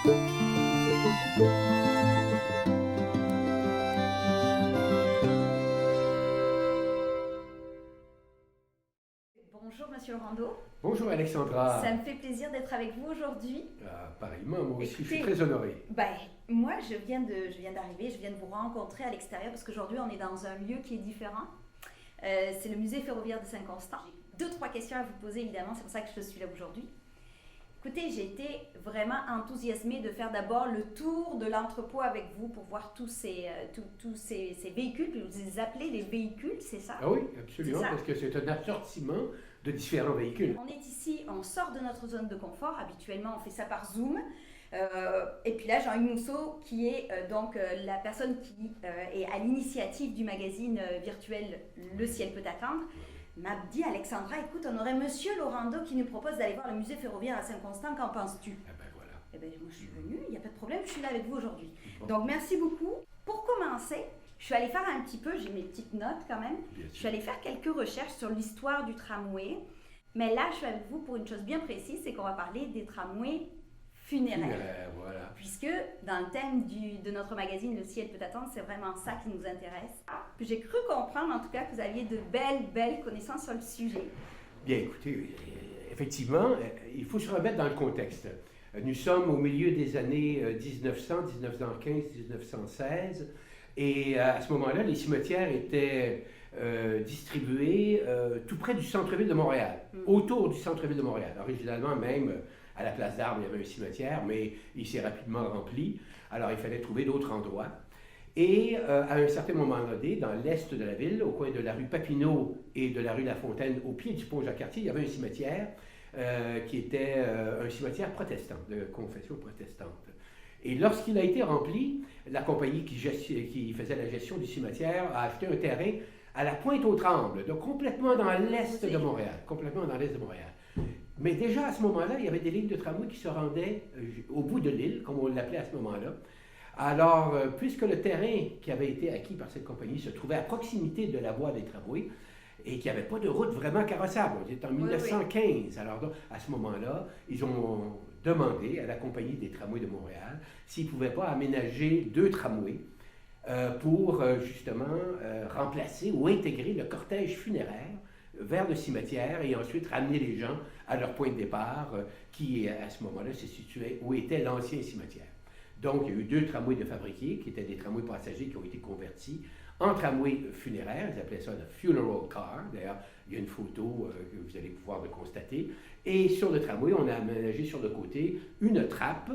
Bonjour Monsieur Laurando. Bonjour Alexandra. Ça me fait plaisir d'être avec vous aujourd'hui. Pareillement, moi aussi, Écoutez, je suis très honoré. Moi je viens d'arriver, je viens de vous rencontrer à l'extérieur parce qu'aujourd'hui on est dans un lieu qui est différent. C'est le musée ferroviaire de Saint-Constant. J'ai 2-3 questions à vous poser évidemment, c'est pour ça que je suis là aujourd'hui. Écoutez, j'ai été vraiment enthousiasmée de faire d'abord le tour de l'entrepôt avec vous pour voir tous ces véhicules, puis vous les appelez les véhicules, c'est ça? Ah oui, absolument, parce que c'est un assortiment de différents véhicules. On est ici, on sort de notre zone de confort, habituellement on fait ça par Zoom. Et puis là, Jean-Hugues Mousseau, qui est donc la personne qui est à l'initiative du magazine virtuel Le Ciel peut attendre, m'a dit Alexandra, écoute, on aurait Monsieur Laurando qui nous propose d'aller voir le musée ferroviaire à Saint-Constant, qu'en penses-tu? Ah ben voilà. Eh bien, moi je suis venue, il n'y a pas de problème, je suis là avec vous aujourd'hui. Donc merci beaucoup. Pour commencer, je suis allée faire un petit peu, j'ai mes petites notes quand même, je suis allée faire quelques recherches sur l'histoire du tramway. Mais là, je suis avec vous pour une chose bien précise, c'est qu'on va parler des tramways funéraires. Voilà. Puisque dans le thème de notre magazine Le Ciel peut attendre, c'est vraiment ça qui nous intéresse. Puis j'ai cru comprendre en tout cas que vous aviez de belles connaissances sur le sujet. Bien, écoutez, effectivement, il faut se remettre dans le contexte. Nous sommes au milieu des années 1900, 1915, 1916, et à ce moment-là, les cimetières étaient distribués tout près du centre-ville de Montréal, autour du centre-ville de Montréal. Originalement, même à la place d'Armes, il y avait un cimetière, mais il s'est rapidement rempli. Alors, il fallait trouver d'autres endroits. Et à un certain moment donné, dans l'est de la ville, au coin de la rue Papineau et de la rue La Fontaine, au pied du pont Jacques-Cartier, il y avait un cimetière qui était un cimetière protestant, de confession protestante. Et lorsqu'il a été rempli, la compagnie qui faisait la gestion du cimetière a acheté un terrain à la Pointe-aux-Trembles, donc complètement dans l'est de Montréal. Complètement dans l'est de Montréal. Mais déjà à ce moment-là, il y avait des lignes de tramway qui se rendaient au bout de l'île, comme on l'appelait à ce moment-là. Alors, puisque le terrain qui avait été acquis par cette compagnie se trouvait à proximité de la voie des tramways et qu'il n'y avait pas de route vraiment carrossable, on était en 1915. Alors, donc, à ce moment-là, ils ont demandé à la compagnie des tramways de Montréal s'ils ne pouvaient pas aménager 2 tramways pour justement remplacer ou intégrer le cortège funéraire vers le cimetière et ensuite ramener les gens à leur point de départ qui, à ce moment-là, se situait où était l'ancien cimetière. Donc, il y a eu 2 tramways de fabriqués, qui étaient des tramways passagers qui ont été convertis en tramways funéraires. Ils appelaient ça le funeral car. D'ailleurs, il y a une photo que vous allez pouvoir le constater. Et sur le tramway, on a aménagé sur le côté une trappe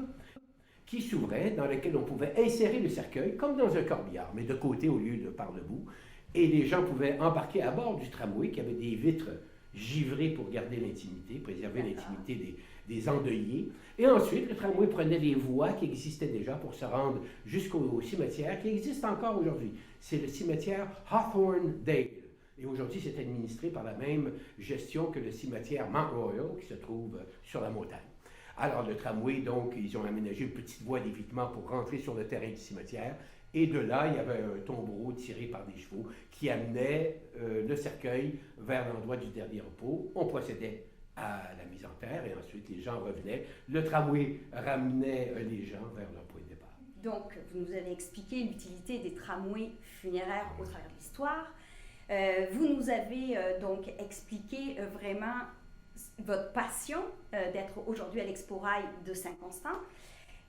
qui s'ouvrait, dans laquelle on pouvait insérer le cercueil, comme dans un corbillard, mais de côté au lieu de par le bout. Et les gens pouvaient embarquer à bord du tramway, qui avait des vitres givrées pour garder l'intimité, préserver l'intimité des endeuillés. Et ensuite, le tramway prenait les voies qui existaient déjà pour se rendre jusqu'au cimetière, qui existe encore aujourd'hui. C'est le cimetière Hawthorne-Dale. Et aujourd'hui, c'est administré par la même gestion que le cimetière Mount Royal, qui se trouve sur la montagne. Alors, le tramway, donc, ils ont aménagé une petite voie d'évitement pour rentrer sur le terrain du cimetière. Et de là, il y avait un tombereau tiré par des chevaux qui amenait le cercueil vers l'endroit du dernier repos. On procédait à la mise en terre et ensuite les gens revenaient. Le tramway ramenait les gens vers leur point de départ. Donc, vous nous avez expliqué l'utilité des tramways funéraires au travers de l'histoire. Vous nous avez donc expliqué vraiment votre passion d'être aujourd'hui à l'Expo Rail de Saint-Constant.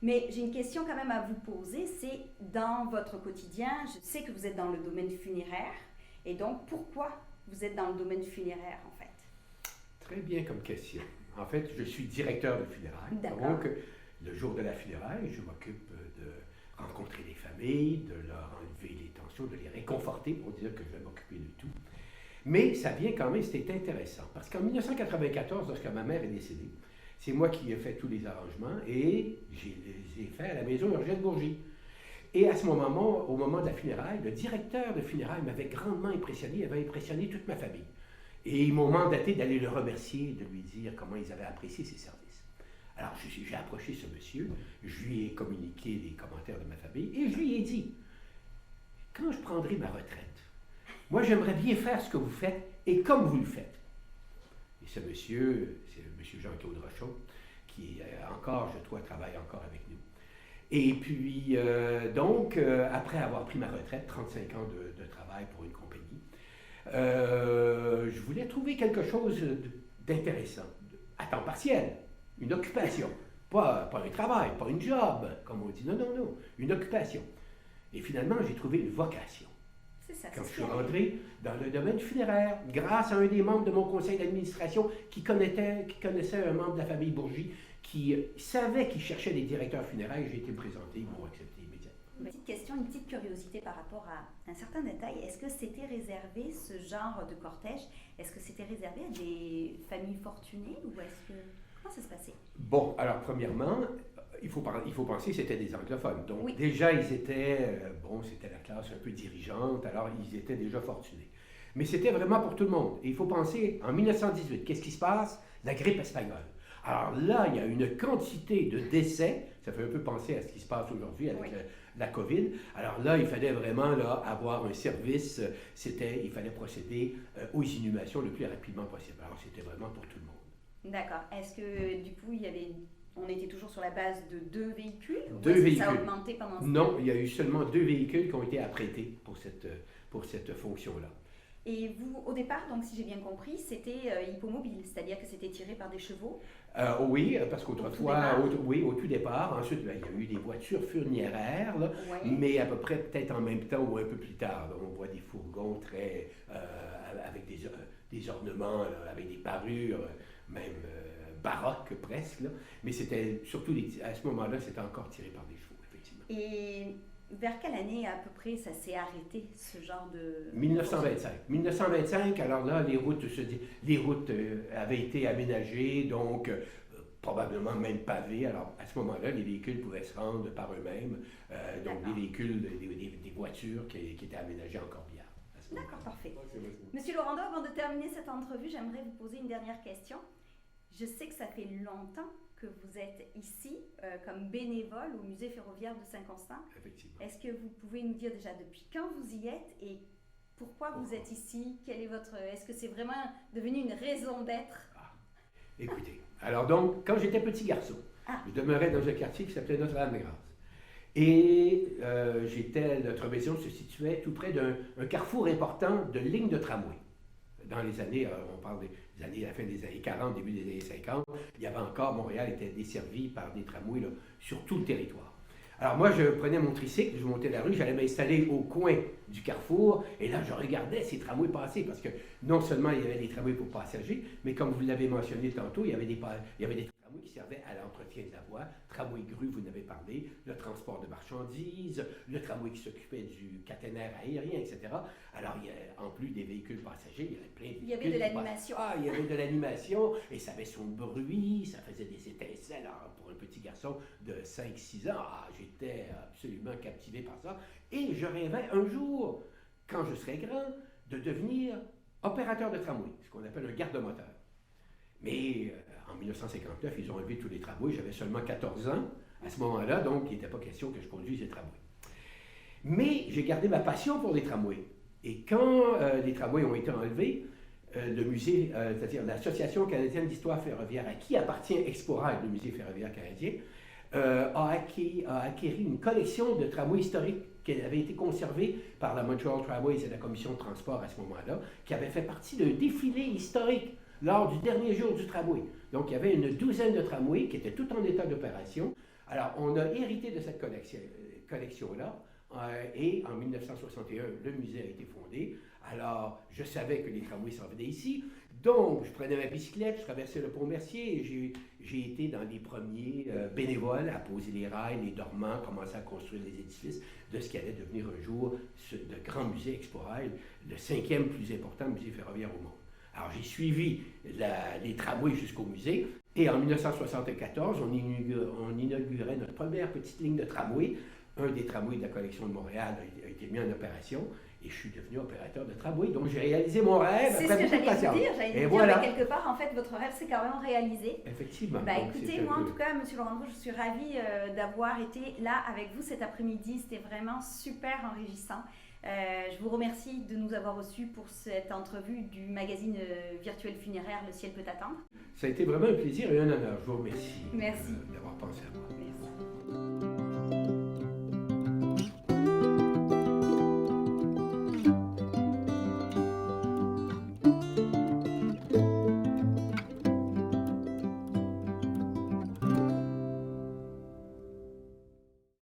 Mais j'ai une question quand même à vous poser, c'est dans votre quotidien, je sais que vous êtes dans le domaine funéraire, et donc pourquoi vous êtes dans le domaine funéraire en fait? Très bien comme question. En fait, je suis directeur de funérailles. D'accord. Donc, le jour de la funéraille, je m'occupe de rencontrer les familles, de leur enlever les tensions, de les réconforter pour dire que je vais m'occuper de tout. Mais ça vient quand même, c'était intéressant, parce qu'en 1994, lorsque ma mère est décédée, c'est moi qui ai fait tous les arrangements et je les ai faits à la maison Eugène Bourgie. Et à ce moment, au moment de la funéraille, le directeur de funérailles m'avait grandement impressionné, il avait impressionné toute ma famille. Et ils m'ont mandaté d'aller le remercier, de lui dire comment ils avaient apprécié ses services. Alors j'ai approché ce monsieur, je lui ai communiqué les commentaires de ma famille et je lui ai dit, quand je prendrai ma retraite, moi j'aimerais bien faire ce que vous faites et comme vous le faites. Et ce monsieur, c'est M. Jean-Claude Rochon, qui encore, je crois, travaille encore avec nous. Et puis, après avoir pris ma retraite, 35 ans de travail pour une compagnie, je voulais trouver quelque chose d'intéressant, à temps partiel, une occupation. Pas un travail, pas une job, comme on dit. Non, non, non, une occupation. Et finalement, j'ai trouvé une vocation. C'est ça. Quand je suis rentré dans le domaine funéraire, grâce à un des membres de mon conseil d'administration qui connaissait un membre de la famille Bourgie, qui savait qu'il cherchait des directeurs funéraires, j'ai été présenté, ils m'ont accepté immédiatement. Une petite question, une petite curiosité par rapport à un certain détail. Est-ce que c'était réservé, ce genre de cortège, est-ce que c'était réservé à des familles fortunées ou est-ce que... Comment ça se passait? Bon, alors premièrement, il faut penser que c'était des anglophones. Donc oui. déjà, ils étaient, c'était la classe un peu dirigeante, alors ils étaient déjà fortunés. Mais c'était vraiment pour tout le monde. Et il faut penser, en 1918, qu'est-ce qui se passe? La grippe espagnole. Alors là, il y a une quantité de décès, ça fait un peu penser à ce qui se passe aujourd'hui avec la COVID. Alors là, il fallait vraiment avoir un service, il fallait procéder aux inhumations le plus rapidement possible. Alors c'était vraiment pour tout le monde. D'accord. Est-ce que du coup, on était toujours sur la base de 2 véhicules? Deux véhicules. Ça a augmenté pendant ce temps? Non, il y a eu seulement 2 véhicules qui ont été apprêtés pour cette fonction-là. Et vous, au départ, donc si j'ai bien compris, c'était hippomobile, c'est-à-dire que c'était tiré par des chevaux? Oui, parce qu'autrefois, au tout départ, ensuite, il y a eu des voitures funéraires, là, mais à peu près peut-être en même temps ou un peu plus tard. Là, on voit des fourgons avec des ornements, là, avec des parures, même baroques presque. Là. Mais c'était surtout, à ce moment-là, c'était encore tiré par des chevaux, effectivement. Et vers quelle année à peu près ça s'est arrêté, ce genre de... 1925. 1925, alors là, les routes avaient été aménagées, donc probablement même pavées. Alors à ce moment-là, les véhicules pouvaient se rendre par eux-mêmes, donc des véhicules, des voitures qui étaient aménagées encore bien. D'accord, parfait. Monsieur Laurando, avant de terminer cette entrevue, j'aimerais vous poser une dernière question. Je sais que ça fait longtemps que vous êtes ici comme bénévole au musée ferroviaire de Saint-Constant. Effectivement. Est-ce que vous pouvez nous dire déjà depuis quand vous y êtes et pourquoi vous êtes ici? Est-ce que c'est vraiment devenu une raison d'être? Écoutez, alors donc, quand j'étais petit garçon, je demeurais dans un quartier qui s'appelait Notre-Dame-des-Grâces. Et notre maison se situait tout près d'un carrefour important de lignes de tramway. Dans les années, on parle des années, la fin des années 40, début des années 50, il y avait encore, Montréal était desservi par des tramways là, sur tout le territoire. Alors moi, je prenais mon tricycle, je montais la rue, j'allais m'installer au coin du carrefour, et là, je regardais ces tramways passer, parce que non seulement il y avait des tramways pour passagers, mais comme vous l'avez mentionné tantôt, il y avait des tramways qui servaient à l'entretien de la voie, tramway grue, vous en avez parlé, le transport de marchandises, le tramway qui s'occupait du caténaire aérien, etc. Alors, en plus des véhicules passagers, il y avait plein de véhicules. Il y avait de l'animation. Il y avait de l'animation, et ça avait son bruit, ça faisait des étincelles. Alors, pour un petit garçon de 5-6 ans, j'étais absolument captivé par ça. Et je rêvais un jour, quand je serais grand, de devenir opérateur de tramway, ce qu'on appelle un garde-moteur. Mais en 1959, ils ont enlevé tous les tramways. J'avais seulement 14 ans à ce moment-là, donc il n'était pas question que je conduise les tramways. Mais j'ai gardé ma passion pour les tramways. Et quand les tramways ont été enlevés, le musée, c'est-à-dire l'Association canadienne d'histoire ferroviaire, à qui appartient Exporail, le musée ferroviaire canadien, a acquis une collection de tramways historiques qui avait été conservée par la Montreal Tramways et la commission de transport à ce moment-là, qui avait fait partie d'un défilé historique lors du dernier jour du tramway. Donc, il y avait une douzaine de tramways qui étaient tout en état d'opération. Alors, on a hérité de cette collection-là, et en 1961, le musée a été fondé. Alors, je savais que les tramways s'en venaient ici, donc je prenais ma bicyclette, je traversais le pont Mercier, et j'ai été dans les premiers bénévoles à poser les rails, les dormants, commencer à construire les édifices de ce qui allait devenir un jour le grand musée Exporail, le 5e plus important musée ferroviaire au monde. Alors, j'ai suivi les tramways jusqu'au musée, et en 1974, on inaugurait notre première petite ligne de tramway. Un des tramways de la collection de Montréal a été mis en opération, et je suis devenu opérateur de tramway. Donc, j'ai réalisé mon rêve. C'est ce que j'allais vous dire. J'allais vous dire, mais quelque part, en fait, votre rêve s'est quand même réalisé. Effectivement. Écoutez, moi, en tout cas, M. Laurando, je suis ravie d'avoir été là avec vous cet après-midi. C'était vraiment super enrichissant. Je vous remercie de nous avoir reçus pour cette entrevue du magazine virtuel funéraire Le ciel peut attendre. Ça a été vraiment un plaisir et un honneur. Je vous remercie Merci. D'avoir pensé à moi. Merci.